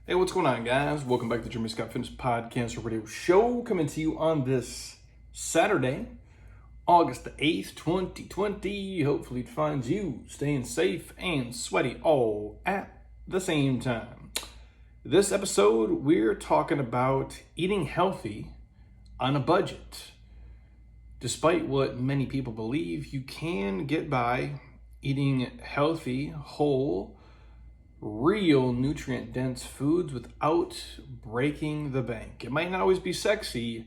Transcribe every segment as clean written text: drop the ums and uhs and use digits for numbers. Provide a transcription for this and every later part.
Hey, what's going on, guys? Welcome back to the Jeremy Scott Fitness Podcast Radio Show, coming to you on this Saturday, August the 8th, 2020. Hopefully it finds you staying safe and sweaty all at the same time. This episode, we're talking about eating healthy on a budget. Despite what many people believe, you can get by eating healthy, whole, real nutrient-dense foods without breaking the bank. It might not always be sexy,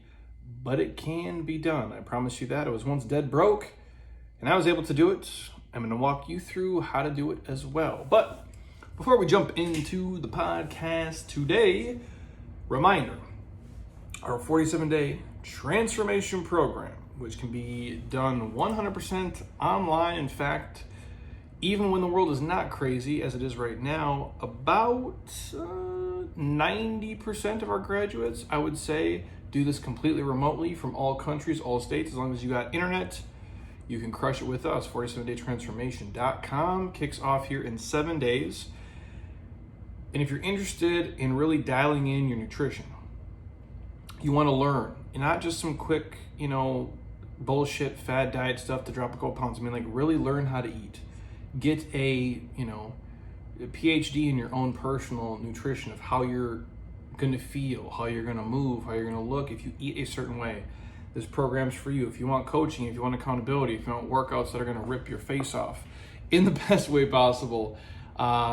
but it can be done. I promise you that. I was once dead broke, and I was able to do it. I'm going to walk you through how to do it as well. But before we jump into the podcast today, reminder, our 47-day transformation program, which can be done 100% online. In fact, even when the world is not crazy as it is right now, about 90% of our graduates, I would say, do this completely remotely from all countries, all states. As long as you got internet, you can crush it with us. 47daytransformation.com kicks off here in 7 days. And if you're interested in really dialing in your nutrition, you want to learn, and not just some quick, bullshit fad diet stuff to drop a couple pounds. I mean, like, really learn how to eat. Get a PhD in your own personal nutrition of how you're going to feel, how you're going to move, how you're going to look if you eat a certain way. This program's for you. If you want coaching, if you want accountability, if you want workouts that are going to rip your face off in the best way possible,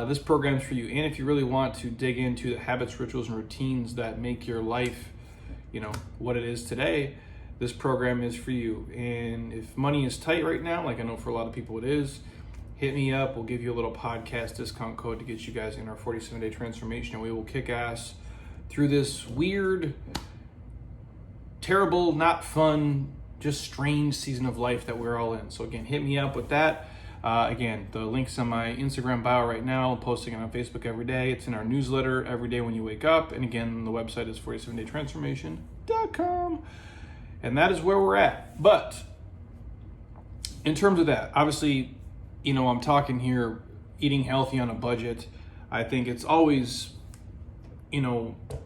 this program's for you. And if you really want to dig into the habits, rituals, and routines that make your life, what it is today, this program is for you. And if money is tight right now, like I know for a lot of people it is, hit me up. We'll give you a little podcast discount code to get you guys in our 47-day transformation, and we will kick ass through this weird, terrible, not fun, just strange season of life that we're all in. So again, hit me up with that. Again, the link's on my Instagram bio right now. I'm posting it on Facebook every day. It's in our newsletter every day when you wake up. And again, the website is 47daytransformation.com. And that is where we're at. But in terms of that, obviously, I'm talking here eating healthy on a budget. I think it's always,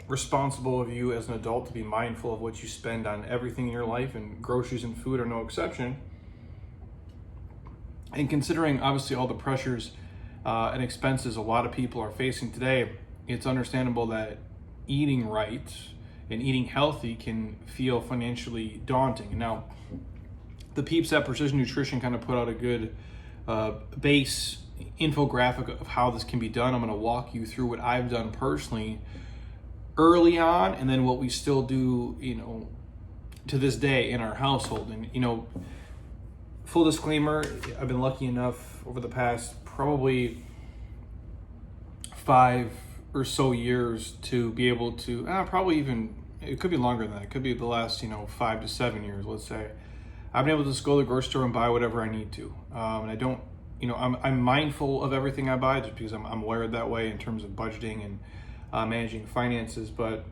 responsible of you as an adult to be mindful of what you spend on everything in your life, and groceries and food are no exception. And considering obviously all the pressures and expenses a lot of people are facing today, it's understandable that eating right and eating healthy can feel financially daunting. Now, the peeps at Precision Nutrition kind of put out a good base infographic of how this can be done. I'm going to walk you through what I've done personally early on, and then what we still do, to this day in our household. And, full disclaimer, I've been lucky enough over the past probably 5 or so years to be able to, probably even, it could be longer than that. It could be the last, 5 to 7 years, let's say. I've been able to just go to the grocery store and buy whatever I need to. And I don't, I'm mindful of everything I buy just because I'm wired that way in terms of budgeting and managing finances. But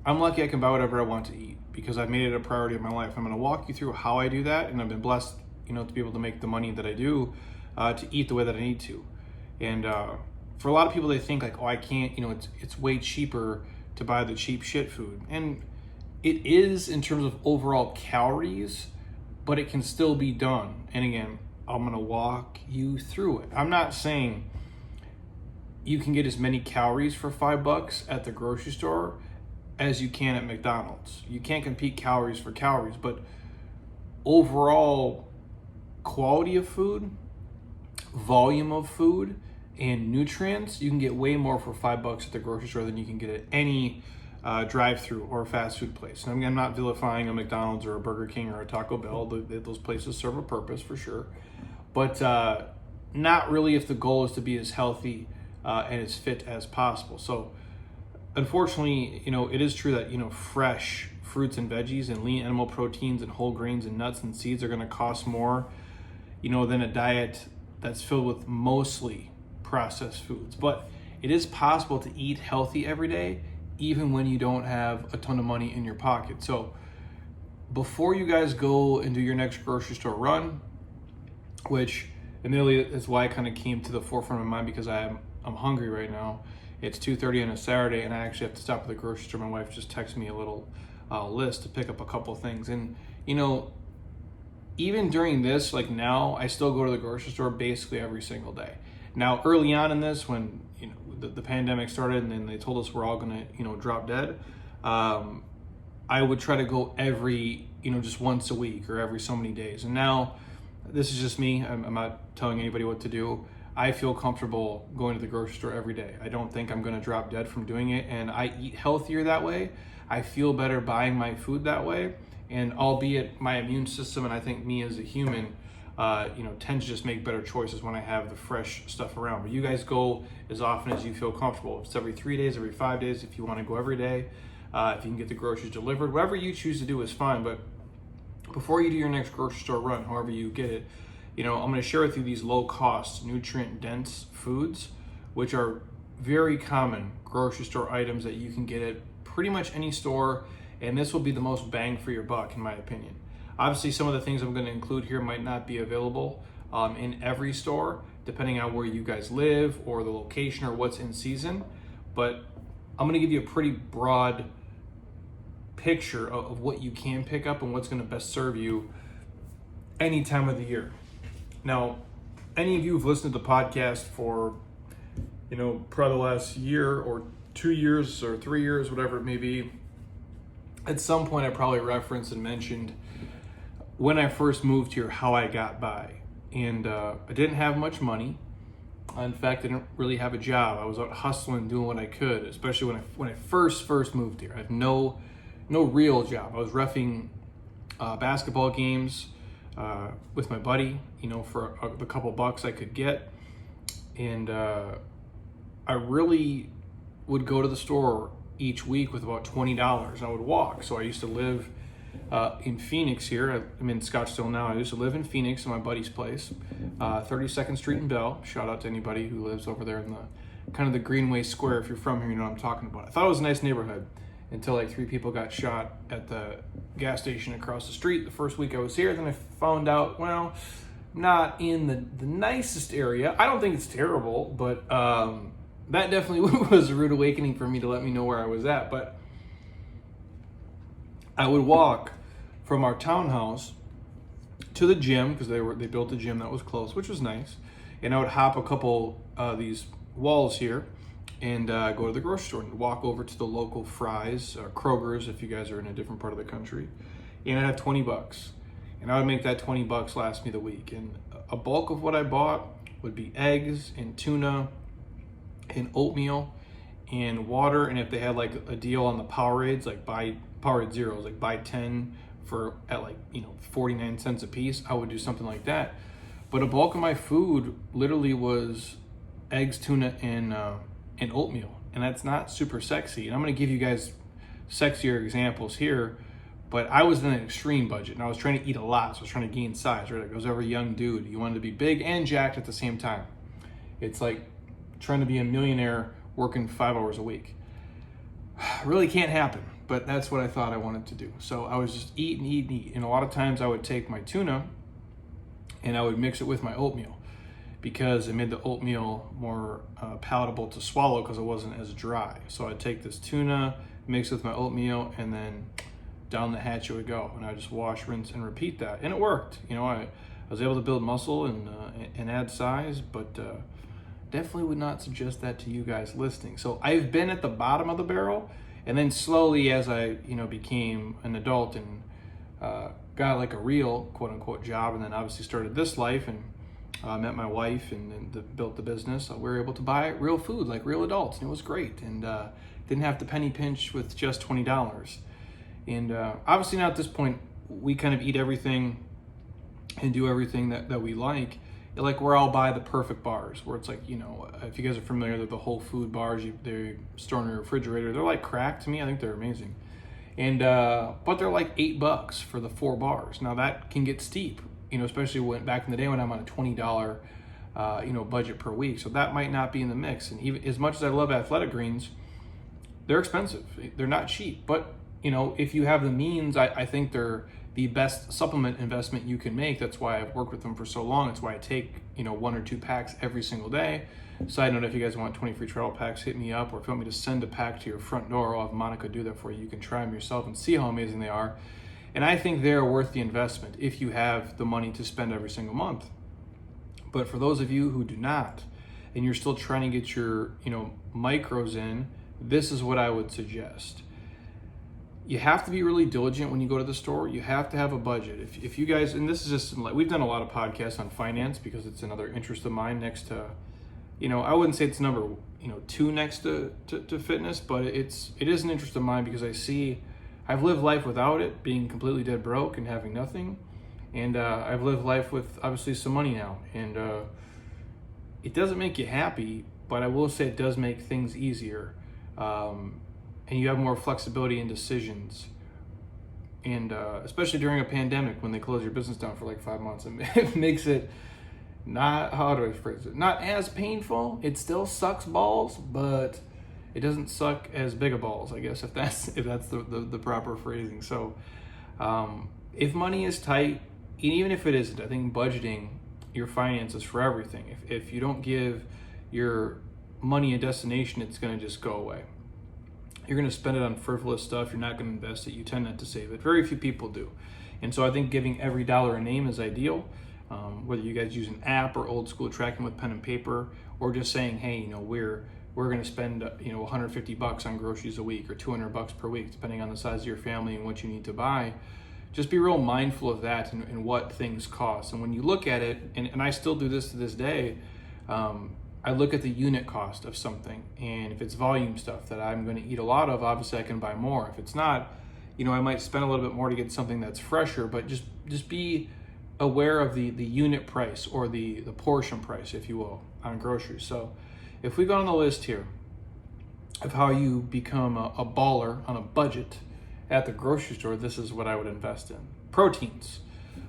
I'm lucky I can buy whatever I want to eat because I've made it a priority of my life. I'm going to walk you through how I do that. And I've been blessed, to be able to make the money that I do to eat the way that I need to. And for a lot of people, they think like, I can't, it's way cheaper to buy the cheap shit food. And it is in terms of overall calories, but it can still be done. And again, I'm going to walk you through it. I'm not saying you can get as many calories for $5 at the grocery store as you can at McDonald's. You can't compete calories for calories, but overall quality of food, volume of food, and nutrients, you can get way more for $5 at the grocery store than you can get at any drive-through or fast food place. I mean, I'm not vilifying a McDonald's or a Burger King or a Taco Bell. Those places serve a purpose for sure, but not really if the goal is to be as healthy and as fit as possible. So unfortunately, it is true that, fresh fruits and veggies and lean animal proteins and whole grains and nuts and seeds are going to cost more, than a diet that's filled with mostly processed foods. But it is possible to eat healthy every day, even when you don't have a ton of money in your pocket. So before you guys go and do your next grocery store run, which admittedly is why it kind of came to the forefront of my mind, because I'm hungry right now, it's 2:30 on a Saturday, and I actually have to stop at the grocery store. My wife just texted me a little list to pick up a couple of things. And, even during this, like now, I still go to the grocery store basically every single day. Now, early on in this, when the pandemic started, and then they told us we're all gonna drop dead, I would try to go every just once a week or every so many days. And now, this is just me. I'm not telling anybody what to do. I feel comfortable going to the grocery store every day. I don't think I'm gonna drop dead from doing it, and I eat healthier that way. I feel better buying my food that way. And albeit my immune system, and I think me as a human, tend to just make better choices when I have the fresh stuff around. But you guys go as often as you feel comfortable. If it's every 3 days, every 5 days, if you want to go every day, if you can get the groceries delivered, whatever you choose to do is fine. But before you do your next grocery store run, however you get it, I'm going to share with you these low-cost, nutrient-dense foods, which are very common grocery store items that you can get at pretty much any store. And this will be the most bang for your buck, in my opinion. Obviously, some of the things I'm going to include here might not be available in every store, depending on where you guys live or the location or what's in season. But I'm going to give you a pretty broad picture of what you can pick up and what's going to best serve you any time of the year. Now, any of you who've listened to the podcast for, probably the last year or 2 years or 3 years, whatever it may be, at some point I probably referenced and mentioned when I first moved here how I got by. And I didn't have much money. In fact, I didn't really have a job. I was out hustling, doing what I could, especially when I first moved here. I had no real job. I was reffing basketball games with my buddy, for a couple bucks I could get. And I really would go to the store each week with about $20. I would walk. So I used to live in Phoenix here. I'm in Scottsdale now. I used to live in Phoenix at my buddy's place, 32nd Street in Bell. Shout out to anybody who lives over there in the kind of the Greenway Square. If you're from here, you know what I'm talking about. I thought it was a nice neighborhood until like 3 people got shot at the gas station across the street the first week I was here. Then I found out, well, not in the nicest area. I don't think it's terrible, but that definitely was a rude awakening for me to let me know where I was at. But I would walk from our townhouse to the gym, because they built a gym that was close, which was nice. And I would hop a couple these walls here and go to the grocery store and walk over to the local Fry's, Kroger's, if you guys are in a different part of the country. And I'd have $20. And I would make that $20 last me the week. And a bulk of what I bought would be eggs and tuna and oatmeal and water. And if they had like a deal on the Powerades, like buy Powerade Zeros, like buy 10 for at 49 cents a piece, I would do something like that. But a bulk of my food literally was eggs, tuna, and oatmeal. And that's not super sexy. And I'm going to give you guys sexier examples here. But I was in an extreme budget, and I was trying to eat a lot, so I was trying to gain size, right? Like I was every young dude. You wanted to be big and jacked at the same time. It's like trying to be a millionaire working 5 hours a week. Really can't happen, but that's what I thought I wanted to do. So I was just eat. And a lot of times I would take my tuna and I would mix it with my oatmeal, because it made the oatmeal more palatable to swallow because it wasn't as dry. So I'd take this tuna, mix it with my oatmeal, and then down the hatch it would go. And I just wash, rinse, and repeat that. And it worked. I was able to build muscle and add size, but definitely would not suggest that to you guys listening. So I've been at the bottom of the barrel, and then slowly as I became an adult and got like a real quote unquote job, and then obviously started this life and met my wife and built the business, we were able to buy real food like real adults, and it was great. And didn't have to penny pinch with just $20. And obviously now at this point, we kind of eat everything and do everything that we like. Like where I'll buy the perfect bars, where it's like, if you guys are familiar with the whole food bars, they store in your refrigerator. They're like crack to me. I think they're amazing. And but they're like $8 for the 4 bars. Now that can get steep, especially when back in the day when I'm on a $20 budget per week. So that might not be in the mix. And even as much as I love athletic greens, they're expensive. They're not cheap, but if you have the means, I think they're the best supplement investment you can make. That's why I've worked with them for so long. It's why I take 1 or 2 packs every single day. Side note, if you guys want 20 free travel packs, hit me up, or if you want me to send a pack to your front door, I'll have Monica do that for you. You can try them yourself and see how amazing they are. And I think they're worth the investment if you have the money to spend every single month. But for those of you who do not, and you're still trying to get your, micros in, this is what I would suggest. You have to be really diligent when you go to the store. You have to have a budget. If you guys, and this is just, we've done a lot of podcasts on finance because it's another interest of mine next to, I wouldn't say it's number, 2 next to fitness, but it is an interest of mine because I've lived life without it, being completely dead broke and having nothing. And I've lived life with obviously some money now. And it doesn't make you happy, but I will say it does make things easier. And you have more flexibility in decisions. And especially during a pandemic when they close your business down for like 5 months, it makes it not, how do I phrase it? Not as painful. It still sucks balls, but it doesn't suck as big a balls, I guess, if that's the proper phrasing. So if money is tight, even if it isn't, I think budgeting your finances for everything. If you don't give your money a destination, it's going to just go away. You're going to spend it on frivolous stuff. You're not going to invest it. You tend not to save it. Very few people do. And so I think giving every dollar a name is ideal. Whether you guys use an app or old school tracking with pen and paper, or just saying, hey, we're going to spend $150 on groceries a week or $200 per week, depending on the size of your family and what you need to buy. Just be real mindful of that and what things cost. And when you look at it, and I still do this to this day, I look at the unit cost of something, and if it's volume stuff that I'm going to eat a lot of, obviously I can buy more. If it's not, I might spend a little bit more to get something that's fresher, but just be aware of the unit price or the portion price, if you will, on groceries. So if we go on the list here of how you become a baller on a budget at the grocery store, this is what I would invest in. Proteins.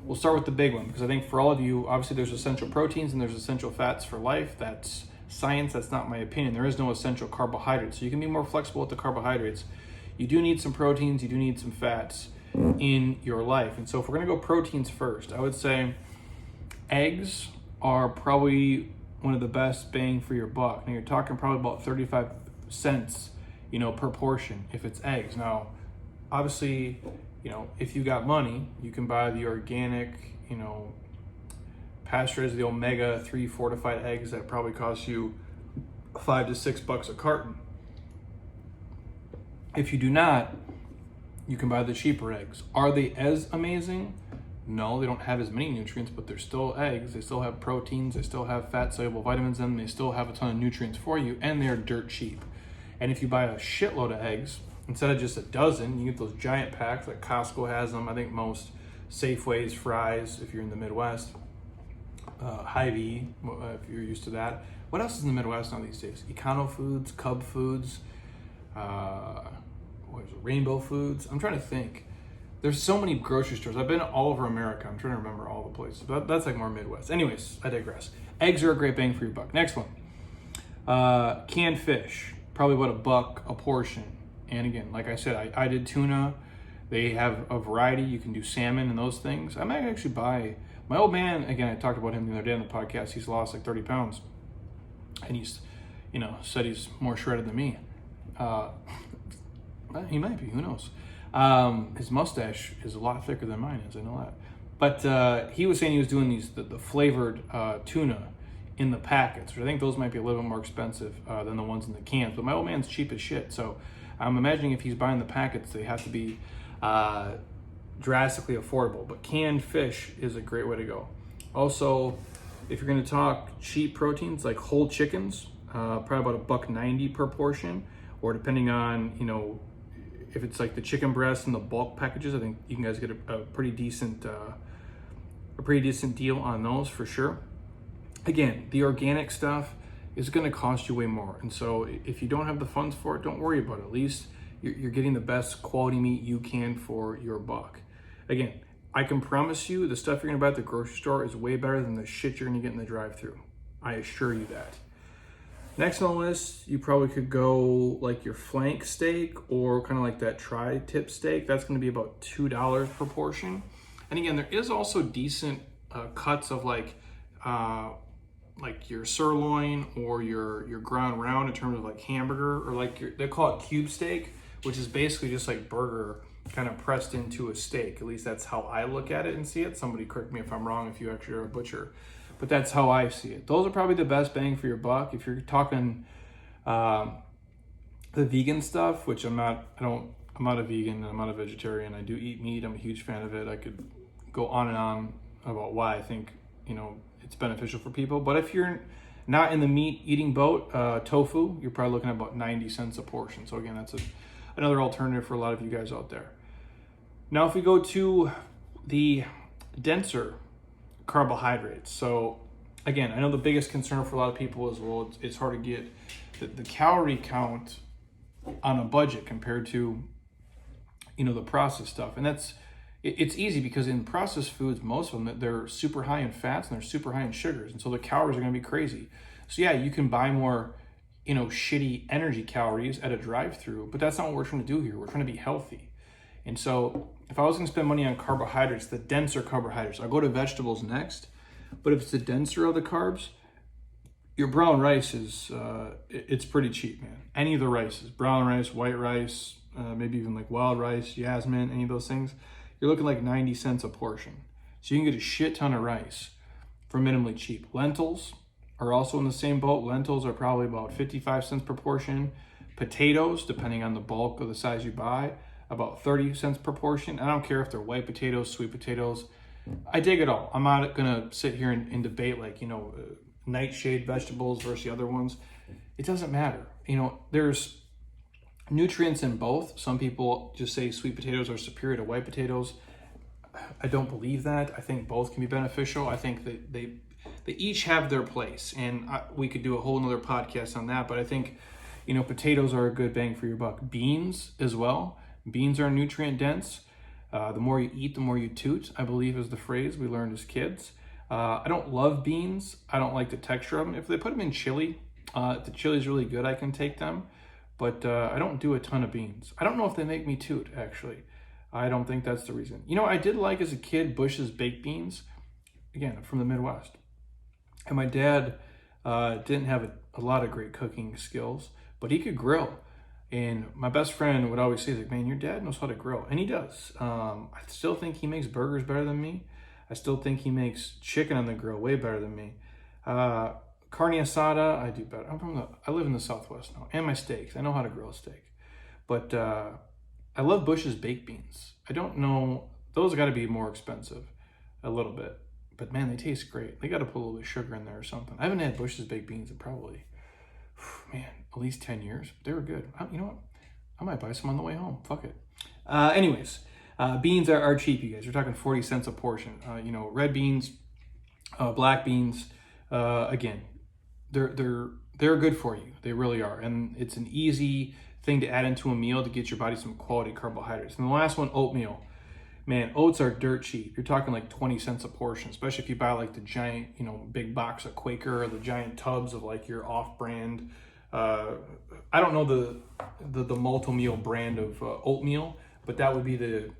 We'll start with the big one because I think for all of you, obviously there's essential proteins and there's essential fats for life. That's science. That's not my opinion. There is no essential carbohydrates. So you can be more flexible with the carbohydrates. You do need some proteins. You do need some fats in your life. And so if we're going to go proteins first, I would say eggs are probably one of the best bang for your buck. Now you're talking probably about 35 cents, per portion if it's eggs. Now, obviously, if you got money, you can buy the organic, pasteurized, the omega-3 fortified eggs that probably cost you $5 to $6 a carton. If you do not, you can buy the cheaper eggs. Are they as amazing? No, they don't have as many nutrients, but they're still eggs. They still have proteins. They still have fat-soluble vitamins in them. They still have a ton of nutrients for you, and they're dirt cheap. And if you buy a shitload of eggs, instead of just a dozen, you get those giant packs, like Costco has them. I think most Safeways, Fry's, if you're in the Midwest, Hy-Vee, if you're used to that. What else is in the Midwest now these days? Econo Foods, Cub Foods, Rainbow Foods. I'm trying to think. There's so many grocery stores. I've been all over America. I'm trying to remember all the places, but that's like more Midwest. Anyways, I digress. Eggs are a great bang for your buck. Next one. Canned fish, probably about $1 a portion. And again, like I said, I did tuna. They have a variety. You can do salmon and those things. I might actually buy, my old man, again, I talked about him the other day on the podcast. He's lost like 30 pounds. And he's, said he's more shredded than me. He might be, who knows? His mustache is a lot thicker than mine is, I know that. But he was saying he was doing the flavored tuna in the packets, which I think those might be a little bit more expensive than the ones in the cans. But my old man's cheap as shit, so I'm imagining if he's buying the packets, they have to be drastically affordable. But canned fish is a great way to go. Also, if you're going to talk cheap proteins like whole chickens, probably about $1.90 per portion, or depending on if it's like the chicken breast and the bulk packages, I think you can guys get a pretty decent deal on those for sure. Again, the organic stuff is going to cost you way more, and so if you don't have the funds for it, don't worry about it. At least you're getting the best quality meat you can for your buck. Again, I can promise you the stuff you're going to buy at the grocery store is way better than the shit you're going to get in the drive-thru. I assure you that. Next on the list, you probably could go like your flank steak or kind of like that tri-tip steak. That's going to be about $2 per portion. And again, there is also decent cuts of like like your sirloin or your ground round in terms of like hamburger, or like they call it cube steak, which is basically just like burger kind of pressed into a steak. At least that's how I look at it and see it. Somebody correct me if I'm wrong if you actually are a butcher, but that's how I see it. Those are probably the best bang for your buck. If you're talking the vegan stuff, which I'm not a vegan, I'm not a vegetarian. I do eat meat. I'm a huge fan of it. I could go on and on about why I think, it's beneficial for people. But if you're not in the meat eating boat, tofu, you're probably looking at about 90 cents a portion. So again, that's another alternative for a lot of you guys out there. Now, if we go to the denser carbohydrates. So again, I know the biggest concern for a lot of people is, well, it's hard to get the calorie count on a budget compared to, the processed stuff. And it's easy because in processed foods, most of them, they're super high in fats and they're super high in sugars. And so the calories are going to be crazy. So yeah, you can buy more, shitty energy calories at a drive-through, but that's not what we're trying to do here. We're trying to be healthy. And so if I was going to spend money on carbohydrates, the denser carbohydrates, I'll go to vegetables next. But if it's the denser of the carbs, your brown rice is, it's pretty cheap, man. Any of the rices, brown rice, white rice, maybe even like wild rice, jasmine, any of those things, you're looking like 90 cents a portion. So you can get a shit ton of rice for minimally cheap. Lentils are also in the same boat. Lentils are probably about 55 cents per portion. Potatoes, depending on the bulk of the size you buy, about 30 cents per portion. I don't care if they're white potatoes, sweet potatoes. I dig it all. I'm not gonna sit here and debate like, nightshade vegetables versus the other ones. It doesn't matter. There's nutrients in both. Some people just say sweet potatoes are superior to white potatoes. I don't believe that. I think both can be beneficial. I think that they each have their place, and we could do a whole nother podcast on that. But I think, potatoes are a good bang for your buck. Beans as well. Beans are nutrient dense. The more you eat, the more you toot, I believe is the phrase we learned as kids. I don't love beans. I don't like the texture of them. If they put them in chili, if the chili is really good, I can take them. But I don't do a ton of beans. I don't know if they make me toot, actually. I don't think that's the reason. I did like as a kid Bush's baked beans. Again, I'm from the Midwest. And my dad didn't have a lot of great cooking skills, but he could grill. And my best friend would always say, like, man, your dad knows how to grill. And he does. I still think he makes burgers better than me. I still think he makes chicken on the grill way better than me. Carne asada, I do better. I live in the Southwest now. And my steaks. I know how to grill a steak. But I love Bush's baked beans. I don't know. Those got to be more expensive a little bit. But man, they taste great. They got to put a little bit of sugar in there or something. I haven't had Bush's baked beans in probably, man, at least 10 years. They were good. You know what? I might buy some on the way home. Fuck it. Anyways, beans are cheap, you guys. We're talking 40 cents a portion. Red beans, black beans, again, they're good for you. They really are. And it's an easy thing to add into a meal to get your body some quality carbohydrates. And the last one, oatmeal. Man, oats are dirt cheap. You're talking like 20 cents a portion, especially if you buy like the giant, big box of Quaker or the giant tubs of like your off-brand. I don't know the multi-meal brand of oatmeal, but that would be the,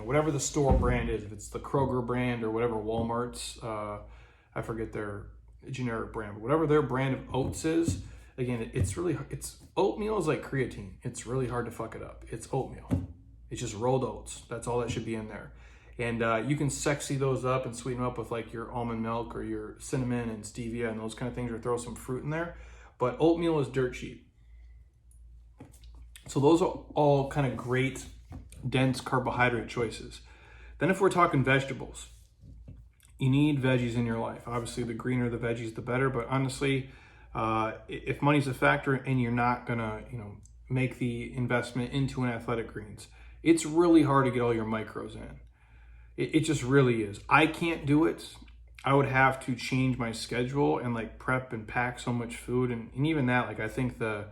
whatever the store brand is. If it's the Kroger brand or whatever Walmart's, I forget their generic brand, but whatever their brand of oats is, again, it's oatmeal is like creatine. It's really hard to fuck it up. It's oatmeal. It's just rolled oats. That's all that should be in there. And you can sexy those up and sweeten them up with like your almond milk or your cinnamon and stevia and those kind of things, or throw some fruit in there. But oatmeal is dirt cheap. So those are all kind of great, dense carbohydrate choices. Then if we're talking vegetables, you need veggies in your life. Obviously, the greener the veggies, the better. But honestly, if money's a factor and you're not gonna, make the investment into an athletic greens, it's really hard to get all your micros in. It just really is. I can't do it. I would have to change my schedule and like prep and pack so much food. And even that, like I think the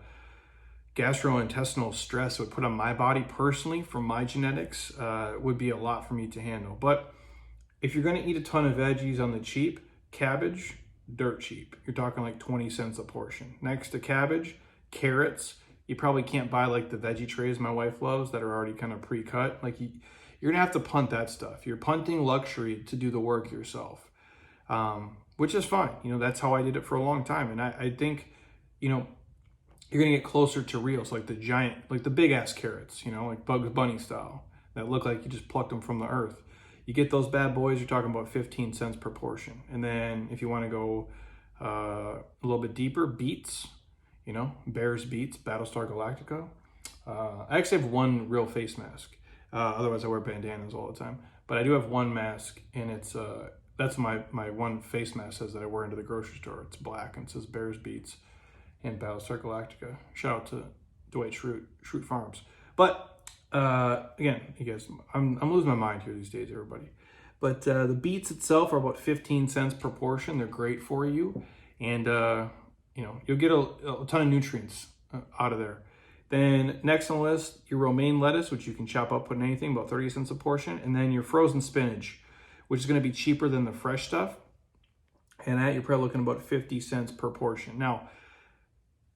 gastrointestinal stress it would put on my body personally from my genetics would be a lot for me to handle. But if you're gonna eat a ton of veggies on the cheap, cabbage, dirt cheap. You're talking like 20 cents a portion. Next to cabbage, carrots. You probably can't buy like the veggie trays my wife loves that are already kind of pre-cut. Like you're gonna have to punt that stuff. You're punting luxury to do the work yourself. which is fine. You know, that's how I did it for a long time. And I think, you know, you're gonna get closer to reals, like the giant, like the big ass carrots, you know, like Bugs Bunny style, that look like you just plucked them from the earth. You get those bad boys, you're talking about 15 cents per portion. And then if you want to go a little bit deeper, beets, you know, Bear's Beets, Battlestar Galactica. I actually have one real face mask. Otherwise I wear bandanas all the time. But I do have one mask, and it's that's my one face mask says that I wear into the grocery store. It's black and it says Bear's Beets and Battlestar Galactica. Shout out to Dwight Schrute Farms. But again, you guys, I'm losing my mind here these days, everybody. But the beets itself are about 15 cents per portion. They're great for you, and you know, you'll get a ton of nutrients out of there. Then next on the list, your romaine lettuce, which you can chop up, put in anything, about 30 cents a portion, and then your frozen spinach, which is going to be cheaper than the fresh stuff, and that you're probably looking about 50 cents per portion. Now,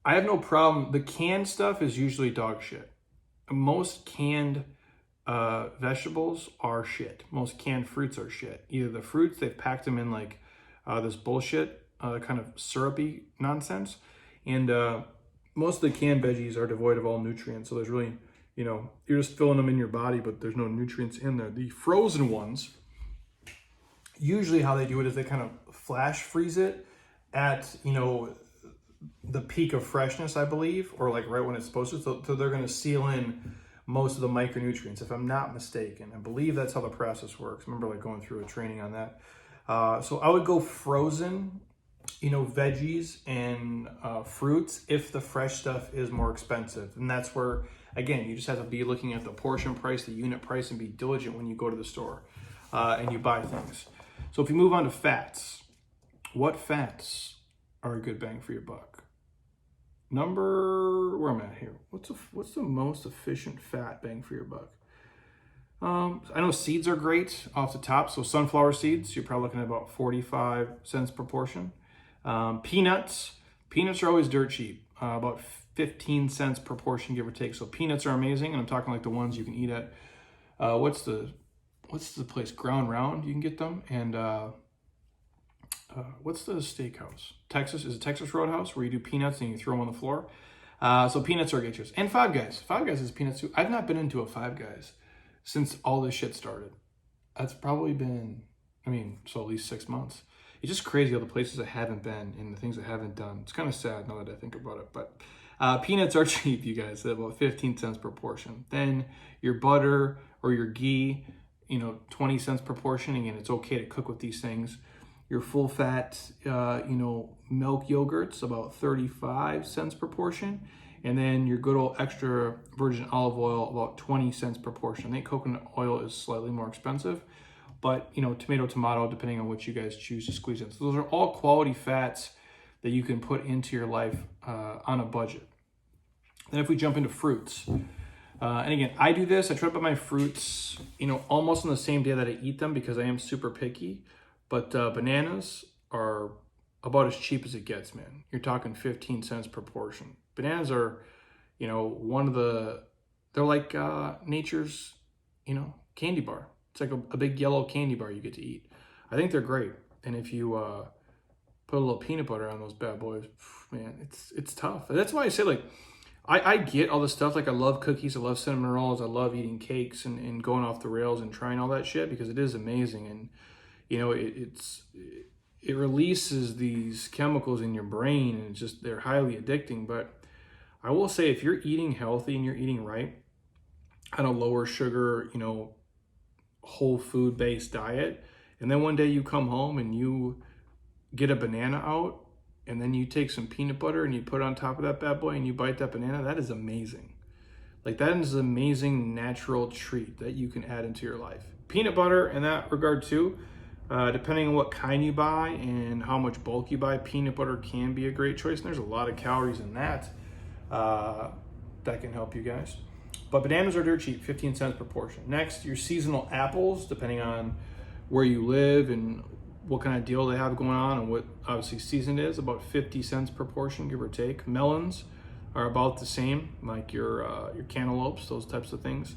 I have no problem. The canned stuff is usually dog shit. Most canned vegetables are shit. Most canned fruits are shit. Either the fruits, they've packed them in like this bullshit, kind of syrupy nonsense. And most of the canned veggies are devoid of all nutrients. So there's really, you know, you're just filling them in your body, but there's no nutrients in there. The frozen ones, usually how they do it is they kind of flash freeze it at, you know, the peak of freshness, I believe, or like right when it's supposed to. So they're going to seal in most of the micronutrients, if I'm not mistaken. I believe that's how the process works. I remember like going through a training on that. So I would go frozen, you know, veggies and fruits if the fresh stuff is more expensive. And that's where, again, you just have to be looking at the portion price, the unit price, and be diligent when you go to the store and you buy things. So if you move on to fats, what fats are a good bang for your buck? Where I'm at here. What's the most efficient fat bang for your buck? I know seeds are great off the top. So sunflower seeds, you're probably looking at about 45 cents per portion. Peanuts are always dirt cheap, about 15 cents per portion, give or take. So peanuts are amazing, and I'm talking like the ones you can eat at what's the place? Ground Round. You can get them, and what's the steakhouse? Is it Texas Roadhouse, where you do peanuts and you throw them on the floor? So peanuts are good. And Five Guys. Five Guys is peanuts too. I've not been into a Five Guys since all this shit started. That's probably been, so at least 6 months. It's just crazy all the places I haven't been and the things I haven't done. It's kind of sad now that I think about it. But peanuts are cheap, you guys, at about 15 cents per portion. Then your butter or your ghee, 20 cents per portion. Again, it's okay to cook with these things. Your full fat, milk yogurts, about 35 cents per portion. And then your good old extra virgin olive oil, about 20 cents per portion. I think coconut oil is slightly more expensive, but tomato, depending on what you guys choose to squeeze in. So those are all quality fats that you can put into your life on a budget. Then if we jump into fruits, and again, I do this, I try to buy my fruits, almost on the same day that I eat them because I am super picky. But bananas are about as cheap as it gets, man. You're talking 15 cents per portion. Bananas are, they're like nature's, candy bar. It's like a big yellow candy bar you get to eat. I think they're great. And if you put a little peanut butter on those bad boys, man, it's tough. And that's why I say, I get all this stuff. Like, I love cookies, I love cinnamon rolls, I love eating cakes and going off the rails and trying all that shit because it is amazing. And it releases these chemicals in your brain, and they're highly addicting. But I will say, if you're eating healthy and you're eating right on a lower sugar, whole food based diet, and then one day you come home and you get a banana out, and then you take some peanut butter and you put it on top of that bad boy and you bite that banana, that is amazing. Like, that is an amazing natural treat that you can add into your life. Peanut butter in that regard too. Depending on what kind you buy and how much bulk you buy, peanut butter can be a great choice. And there's a lot of calories in that that can help you guys. But bananas are dirt cheap, 15 cents per portion. Next, your seasonal apples, depending on where you live and what kind of deal they have going on and what obviously season it is, about 50 cents per portion, give or take. Melons are about the same, like your cantaloupes, those types of things.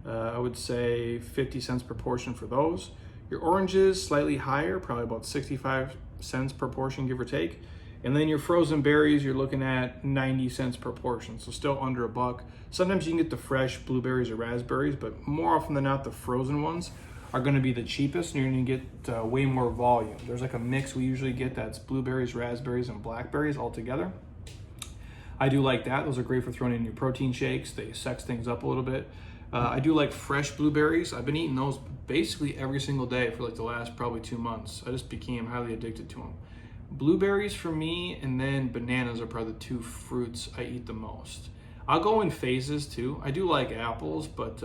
I would say 50 cents per portion for those. Your oranges, slightly higher, probably about 65 cents per portion, give or take. And then your frozen berries, you're looking at 90 cents per portion, so still under $1. Sometimes you can get the fresh blueberries or raspberries, but more often than not, the frozen ones are gonna be the cheapest, and you're gonna get way more volume. There's like a mix we usually get that's blueberries, raspberries, and blackberries all together. I do like that. Those are great for throwing in your protein shakes. They sex things up a little bit. I do like fresh blueberries. I've been eating those basically every single day for like the last probably 2 months. I just became highly addicted to them. Blueberries for me, and then bananas are probably the 2 fruits I eat the most. I'll go in phases too. I do like apples, but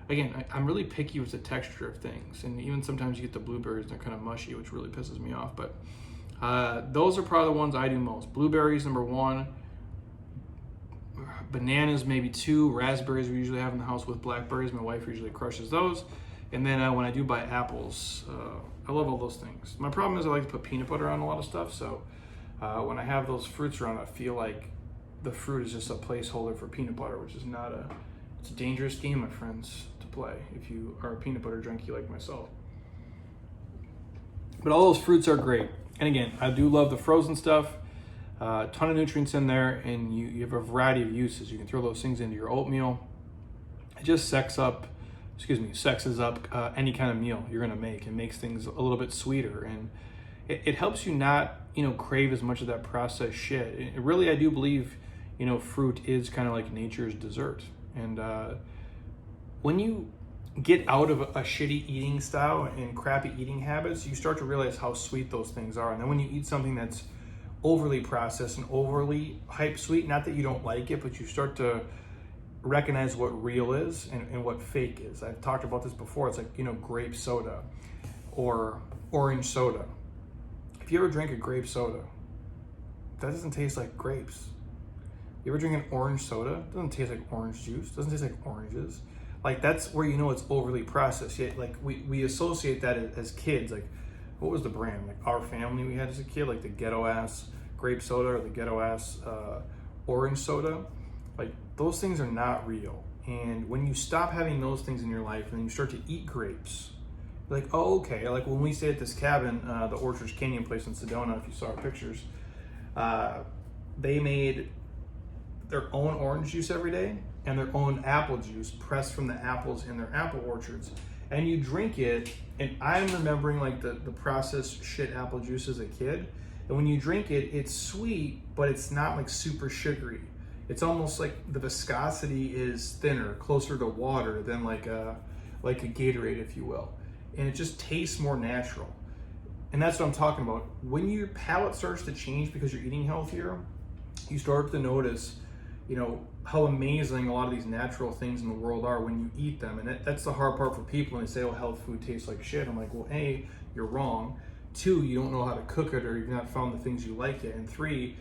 again, I'm really picky with the texture of things. And even sometimes you get the blueberries, they're kind of mushy, which really pisses me off. But those are probably the ones I do most. Blueberries, number 1. Bananas, maybe 2. Raspberries we usually have in the house with blackberries. My wife usually crushes those. And then when I do buy apples, I love all those things. My problem is I like to put peanut butter on a lot of stuff. So when I have those fruits around, I feel like the fruit is just a placeholder for peanut butter, which is not it's a dangerous game, my friends, to play if you are a peanut butter junkie like myself. But all those fruits are great. And again, I do love the frozen stuff. A ton of nutrients in there, and you have a variety of uses. You can throw those things into your oatmeal. It just sexes up any kind of meal you're gonna make. It makes things a little bit sweeter, and it helps you not, crave as much of that processed shit. Really, I do believe, fruit is kind of like nature's dessert. And when you get out of a shitty eating style and crappy eating habits, you start to realize how sweet those things are. And then when you eat something that's overly processed and overly hype sweet, not that you don't like it, but you start to recognize what real is and what fake is. I've talked about this before. It's like, grape soda or orange soda. If you ever drink a grape soda, that doesn't taste like grapes. You ever drink an orange soda? It doesn't taste like orange juice. It doesn't taste like oranges. Like, that's where it's overly processed. Yet, like, we associate that as kids. Like, what was the brand? Like, Our Family we had as a kid, like the ghetto ass grape soda or the ghetto ass orange soda. Like, those things are not real. And when you stop having those things in your life and then you start to eat grapes, you're like, oh, okay. Like when we stayed at this cabin, the Orchards Canyon place in Sedona, if you saw our pictures, they made their own orange juice every day and their own apple juice pressed from the apples in their apple orchards. And you drink it, and I'm remembering like the processed shit apple juice as a kid. And when you drink it, it's sweet, but it's not like super sugary. It's almost like the viscosity is thinner, closer to water than like a Gatorade, if you will. And it just tastes more natural. And that's what I'm talking about. When your palate starts to change because you're eating healthier, you start to notice, how amazing a lot of these natural things in the world are when you eat them. And that's the hard part for people when they say, oh, health food tastes like shit. I'm like, well, A, you're wrong. 2, you don't know how to cook it, or you've not found the things you like yet. And 3,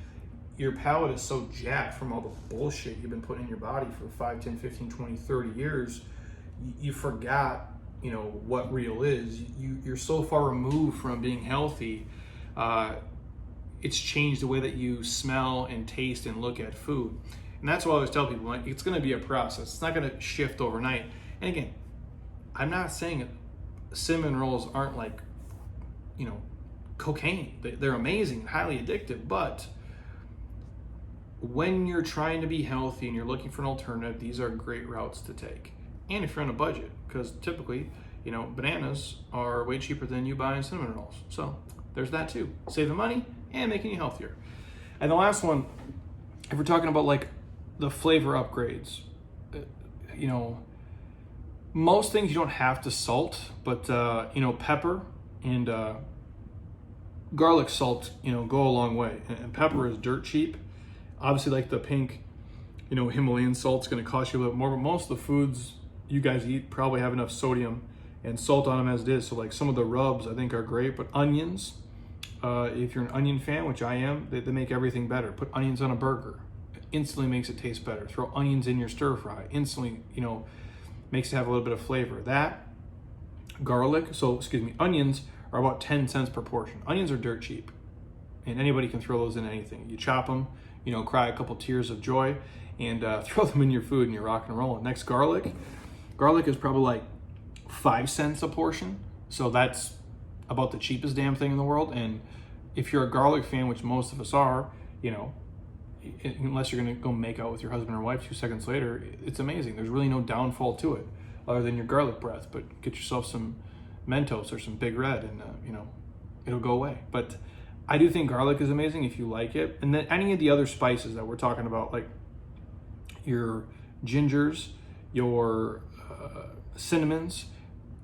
your palate is so jacked from all the bullshit you've been putting in your body for 5, 10, 15, 20, 30 years, you forgot, what real is. You're so far removed from being healthy. It's changed the way that you smell and taste and look at food. And that's what I always tell people, like, it's gonna be a process. It's not gonna shift overnight. And again, I'm not saying cinnamon rolls aren't like, cocaine. They're amazing and highly addictive, but when you're trying to be healthy and you're looking for an alternative, these are great routes to take. And if you're on a budget, because typically, bananas are way cheaper than you buying cinnamon rolls. So there's that too. Save the money and making you healthier. And the last one, if we're talking about like the flavor upgrades, most things you don't have to salt, but pepper and garlic salt, go a long way. And pepper is dirt cheap. Obviously, like the pink, Himalayan salt's going to cost you a little bit more, but most of the foods you guys eat probably have enough sodium and salt on them as it is. So like some of the rubs I think are great, but onions, if you're an onion fan, which I am, they make everything better. Put onions on a burger, it instantly makes it taste better. Throw onions in your stir fry, instantly, makes it have a little bit of flavor. That, onions are about 10 cents per portion. Onions are dirt cheap, and anybody can throw those in anything. You chop them, cry a couple tears of joy, and throw them in your food, and you're rock and rolling. Next, garlic. Garlic is probably like 5 cents a portion. So that's about the cheapest damn thing in the world. And if you're a garlic fan, which most of us are, unless you're going to go make out with your husband or wife 2 seconds later, it's amazing. There's really no downfall to it other than your garlic breath. But get yourself some Mentos or some Big Red and, it'll go away. But I do think garlic is amazing if you like it. And then any of the other spices that we're talking about, like your gingers, your cinnamons,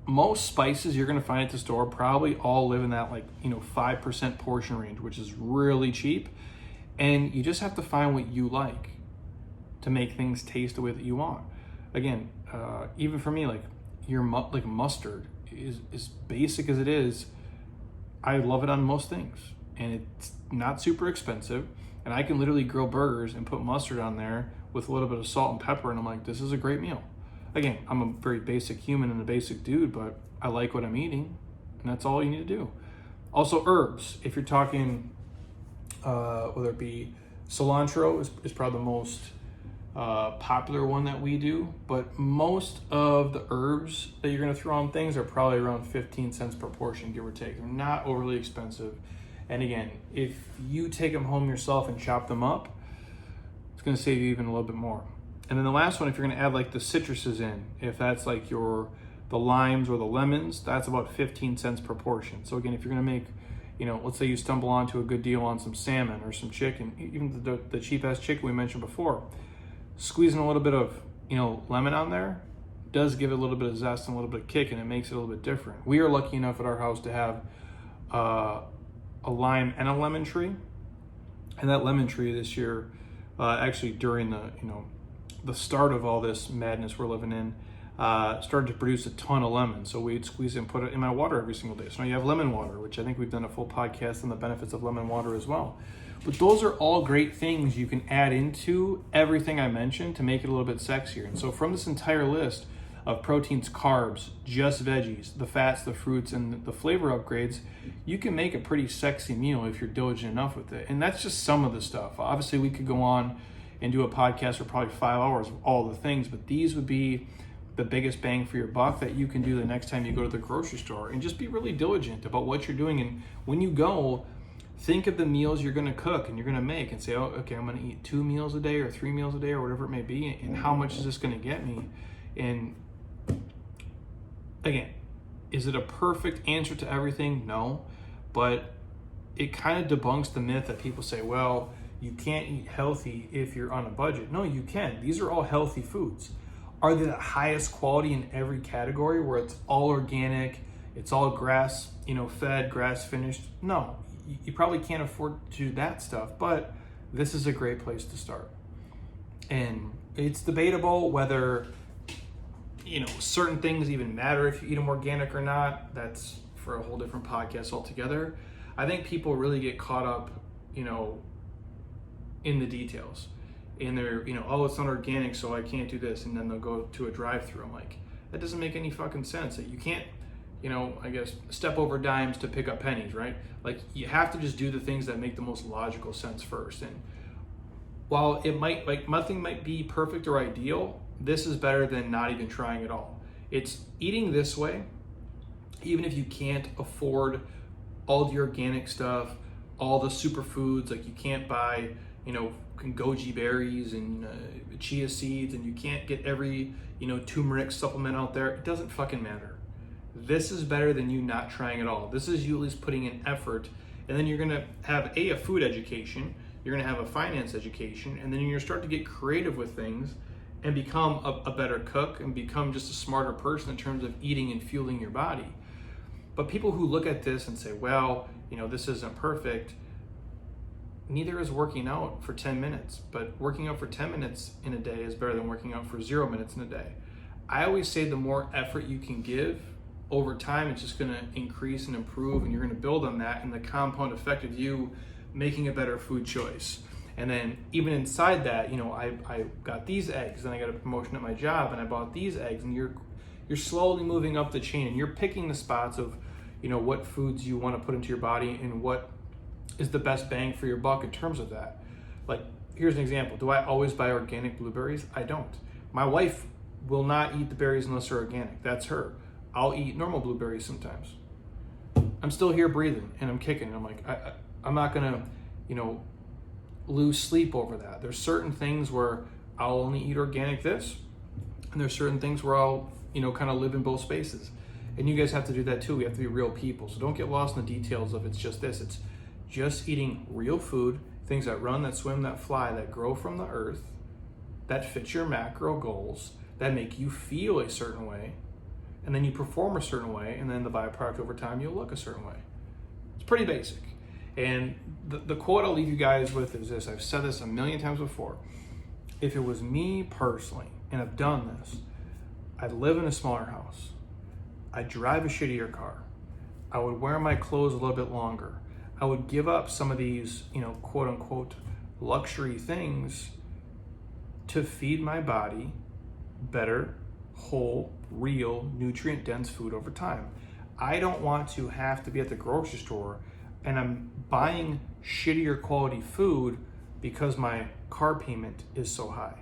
most spices you're going to find at the store probably all live in that 5% portion range, which is really cheap. And you just have to find what you like to make things taste the way that you want. Again, even for me, mustard is basic as it is. I love it on most things, and it's not super expensive. And I can literally grill burgers and put mustard on there with a little bit of salt and pepper, and I'm like, this is a great meal. Again, I'm a very basic human and a basic dude, but I like what I'm eating, and that's all you need to do. Also, herbs. If you're talking, whether it be cilantro is probably the most popular one that we do, but most of the herbs that you're going to throw on things are probably around 15 cents per portion, give or take. They're not overly expensive. And again, if you take them home yourself and chop them up, it's going to save you even a little bit more. And then the last one, if you're going to add the citruses in, if that's the limes or the lemons, that's about 15 cents per portion. So again, if you're going to make, let's say you stumble onto a good deal on some salmon or some chicken, even the cheap ass chicken we mentioned before, squeezing a little bit of, lemon on there does give it a little bit of zest and a little bit of kick, and it makes it a little bit different. We are lucky enough at our house to have a lime and a lemon tree. And that lemon tree this year, actually during the start of all this madness we're living in, started to produce a ton of lemons. So we'd squeeze it and put it in my water every single day. So now you have lemon water, which I think we've done a full podcast on the benefits of lemon water as well. But those are all great things you can add into everything I mentioned to make it a little bit sexier. And so from this entire list of proteins, carbs, just veggies, the fats, the fruits, and the flavor upgrades, you can make a pretty sexy meal if you're diligent enough with it. And that's just some of the stuff. Obviously, we could go on and do a podcast for probably 5 hours of all the things, but these would be the biggest bang for your buck that you can do the next time you go to the grocery store. And just be really diligent about what you're doing. And when you go, think of the meals you're going to cook and you're going to make and say, oh, okay, I'm going to eat 2 meals a day or 3 meals a day or whatever it may be. And how much is this going to get me? And again, is it a perfect answer to everything? No. But it kind of debunks the myth that people say, well, you can't eat healthy if you're on a budget. No, you can. These are all healthy foods. Are they the highest quality in every category where it's all organic, it's all grass, fed, grass finished? No, you probably can't afford to do that stuff, but this is a great place to start. And it's debatable whether, certain things even matter if you eat them organic or not. That's for a whole different podcast altogether. I think people really get caught up, in the details. And they're, oh, it's not organic, so I can't do this. And then they'll go to a drive-through. I'm like, that doesn't make any fucking sense. That you can't, I guess, step over dimes to pick up pennies, right? You have to just do the things that make the most logical sense first. And while it might, nothing might be perfect or ideal, this is better than not even trying at all. It's eating this way, even if you can't afford all the organic stuff, all the superfoods, you can't buy, goji berries and chia seeds, and you can't get every, turmeric supplement out there. It doesn't fucking matter. This is better than you not trying at all. This is you at least putting in effort, and then you're gonna have a food education, you're gonna have a finance education, and then you're gonna start to get creative with things and become a better cook and become just a smarter person in terms of eating and fueling your body. But people who look at this and say, well, this isn't perfect, neither is working out for 10 minutes, but working out for 10 minutes in a day is better than working out for 0 minutes in a day. I always say the more effort you can give over time, it's just gonna increase and improve, and you're gonna build on that and the compound effect of you making a better food choice. And then even inside that, I got these eggs, then I got a promotion at my job and I bought these eggs, and you're slowly moving up the chain, and you're picking the spots of, what foods you wanna put into your body and what is the best bang for your buck in terms of that. Here's an example. Do I always buy organic blueberries? I don't. My wife will not eat the berries unless they're organic. That's her. I'll eat normal blueberries sometimes. I'm still here breathing and I'm kicking. And I'm like, I'm not gonna, lose sleep over that. There's certain things where I'll only eat organic this, and there's certain things where I'll, kind of live in both spaces. And you guys have to do that too. We have to be real people. So don't get lost in the details of it's just this. It's just eating real food, things that run, that swim, that fly, that grow from the earth, that fit your macro goals, that make you feel a certain way, and then you perform a certain way, and then the byproduct over time, you'll look a certain way. It's pretty basic. And the quote I'll leave you guys with is this. I've said this a million times before. If it was me personally, and I've done this, I'd live in a smaller house. I'd drive a shittier car. I would wear my clothes a little bit longer. I would give up some of these, quote unquote, luxury things to feed my body better, whole, real, nutrient-dense food over time. I don't want to have to be at the grocery store and I'm buying shittier quality food because my car payment is so high.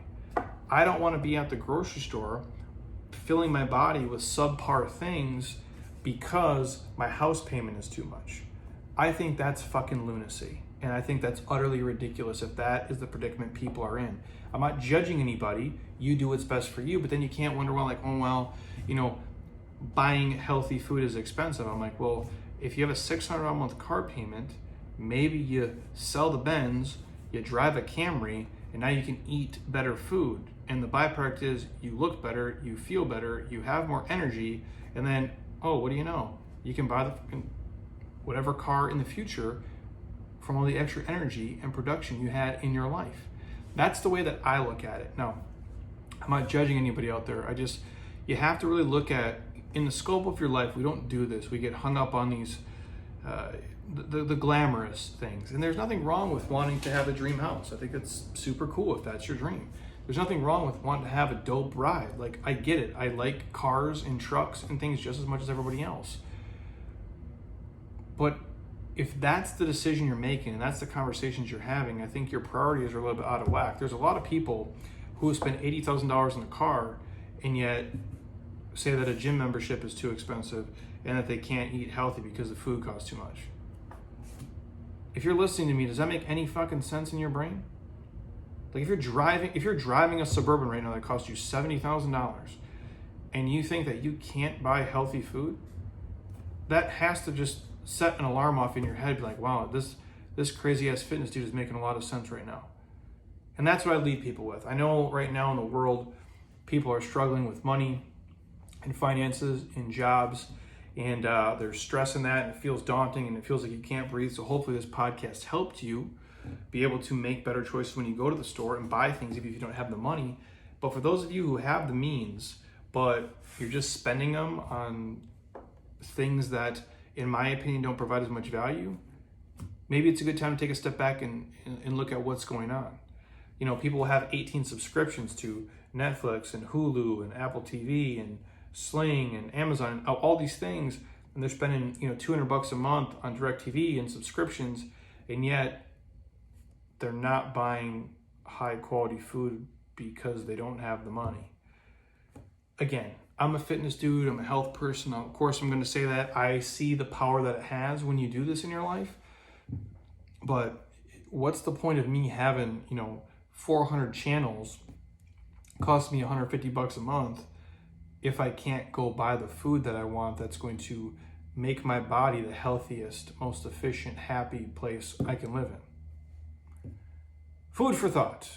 I don't want to be at the grocery store filling my body with subpar things because my house payment is too much. I think that's fucking lunacy. And I think that's utterly ridiculous if that is the predicament people are in. I'm not judging anybody. You do what's best for you, but then you can't wonder, buying healthy food is expensive. I'm like, well, if you have a $600 a month car payment, maybe you sell the Benz, you drive a Camry, and now you can eat better food. And the byproduct is you look better, you feel better, you have more energy, and then, what do you know? You can buy whatever car in the future from all the extra energy and production you had in your life. That's the way that I look at it. Now, I'm not judging anybody out there. You have to really look at, in the scope of your life, we don't do this. We get hung up on these, the glamorous things. And there's nothing wrong with wanting to have a dream house. I think it's super cool if that's your dream. There's nothing wrong with wanting to have a dope ride. Like, I get it. I like cars and trucks and things just as much as everybody else. But if that's the decision you're making and that's the conversations you're having, I think your priorities are a little bit out of whack. There's a lot of people who spend $80,000 in a car and yet say that a gym membership is too expensive and that they can't eat healthy because the food costs too much. If you're listening to me, does that make any fucking sense in your brain? Like, if you're driving a Suburban right now that costs you $70,000 and you think that you can't buy healthy food, that has to just set an alarm off in your head. Be like, wow, this crazy ass fitness dude is making a lot of sense right now. And that's what I leave people with. I know right now in the world, people are struggling with money and finances and jobs, and there's stress in that, and it feels daunting, and it feels like you can't breathe. So hopefully this podcast helped you be able to make better choices when you go to the store and buy things if you don't have the money. But for those of you who have the means, but you're just spending them on things that, in my opinion, don't provide as much value, maybe it's a good time to take a step back and look at what's going on. People have 18 subscriptions to Netflix and Hulu and Apple TV and Sling and Amazon, all these things, and they're spending $200 a month on DirecTV and subscriptions, and yet they're not buying high quality food because they don't have the money. Again, I'm a fitness dude, I'm a health person. Of course, I'm going to say that. I see the power that it has when you do this in your life. But what's the point of me having, 400 channels cost me $150 a month if I can't go buy the food that I want that's going to make my body the healthiest, most efficient, happy place I can live in? Food for thought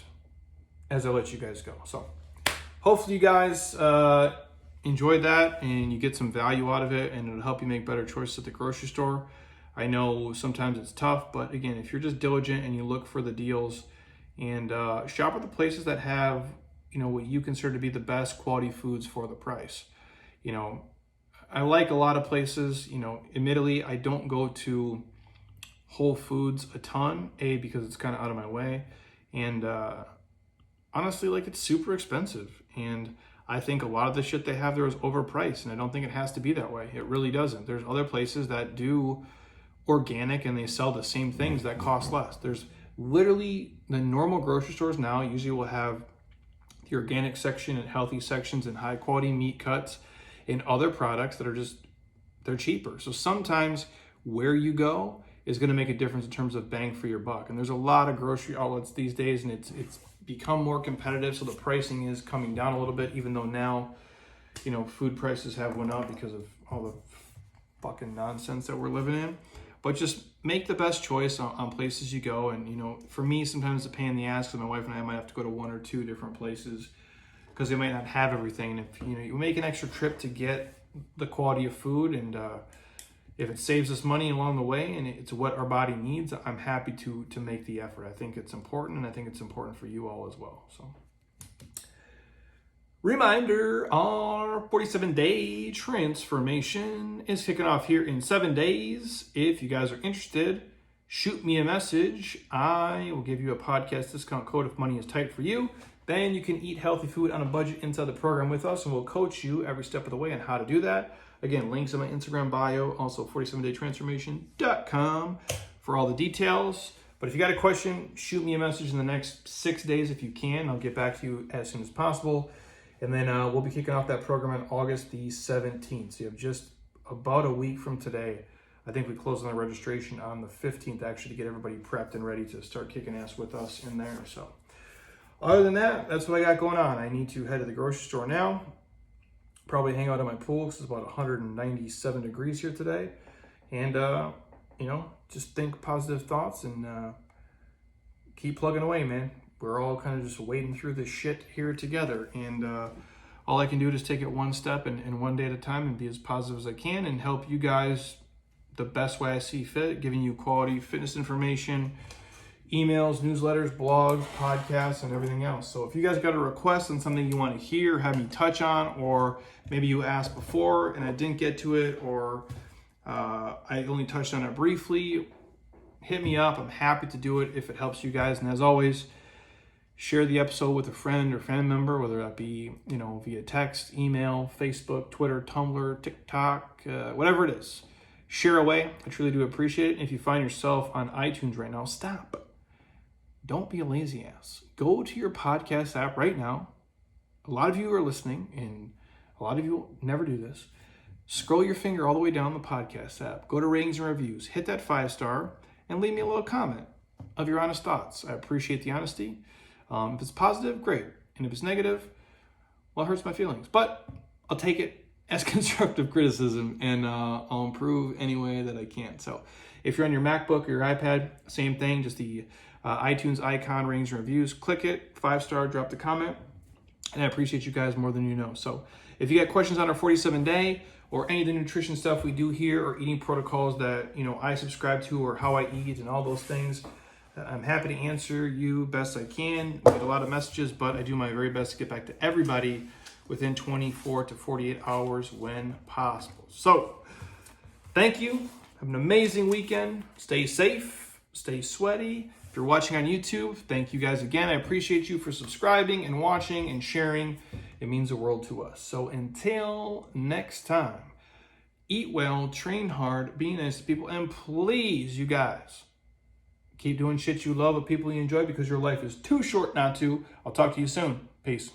as I let you guys go. So hopefully you guys enjoyed that and you get some value out of it, and it'll help you make better choices at the grocery store. I know sometimes it's tough, but again, if you're just diligent and you look for the deals and shop at the places that have, what you consider to be the best quality foods for the price. I like a lot of places, admittedly, I don't go to Whole Foods a ton, because it's kind of out of my way. And honestly, it's super expensive. And I think a lot of the shit they have there is overpriced, and I don't think it has to be that way. It really doesn't. There's other places that do organic and they sell the same things that cost less. There's literally, the normal grocery stores now usually will have the organic section and healthy sections and high quality meat cuts and other products that are they're cheaper. So sometimes where you go is going to make a difference in terms of bang for your buck. And there's a lot of grocery outlets these days, and it's become more competitive, so the pricing is coming down a little bit, even though now, food prices have went up because of all the fucking nonsense that we're living in. But just make the best choice on places you go. And, for me, sometimes it's a pain in the ass because my wife and I might have to go to 1 or 2 different places because they might not have everything. And if, you make an extra trip to get the quality of food, and if it saves us money along the way and it's what our body needs, I'm happy to make the effort. I think it's important, and I think it's important for you all as well. So, reminder, our 47-day transformation is kicking off here in 7 days. If you guys are interested, shoot me a message. I will give you a podcast discount code if money is tight for you. Then you can eat healthy food on a budget inside the program with us, and we'll coach you every step of the way on how to do that. Again, links in my Instagram bio, also 47daytransformation.com for all the details. But if you got a question, shoot me a message in the next 6 days if you can. I'll get back to you as soon as possible. And then we'll be kicking off that program on August the 17th. So you have just about a week from today. I think we close on the registration on the 15th, actually, to get everybody prepped and ready to start kicking ass with us in there. So other than that, that's what I got going on. I need to head to the grocery store now. Probably hang out at my pool because it's about 197 degrees here today. And, just think positive thoughts and keep plugging away, man. We're all kind of just wading through this shit here together. And all I can do is take it one step and one day at a time and be as positive as I can and help you guys the best way I see fit, giving you quality fitness information, emails, newsletters, blogs, podcasts, and everything else. So if you guys got a request on something you want to hear, have me touch on, or maybe you asked before and I didn't get to it, or I only touched on it briefly, hit me up. I'm happy to do it if it helps you guys. And as always, share the episode with a friend or family member, whether that be, via text, email, Facebook, Twitter, Tumblr, TikTok, whatever it is. Share away. I truly do appreciate it. And if you find yourself on iTunes right now, stop. Don't be a lazy ass. Go to your podcast app right now. A lot of you are listening, and a lot of you never do this. Scroll your finger all the way down the podcast app. Go to ratings and reviews. Hit that 5-star and leave me a little comment of your honest thoughts. I appreciate the honesty. If it's positive, great. And if it's negative, well, it hurts my feelings. But I'll take it as constructive criticism, and I'll improve any way that I can. So if you're on your MacBook or your iPad, same thing, just the iTunes icon, ratings and reviews. Click it, 5-star, drop the comment. And I appreciate you guys more than you know. So if you got questions on our 47-day or any of the nutrition stuff we do here, or eating protocols that, I subscribe to, or how I eat and all those things, I'm happy to answer you best I can. We get a lot of messages, but I do my very best to get back to everybody within 24 to 48 hours when possible. So thank you. Have an amazing weekend. Stay safe. Stay sweaty. If you're watching on YouTube, thank you guys again. I appreciate you for subscribing and watching and sharing. It means the world to us. So until next time, eat well, train hard, be nice to people, and please, you guys, keep doing shit you love with people you enjoy, because your life is too short not to. I'll talk to you soon. Peace.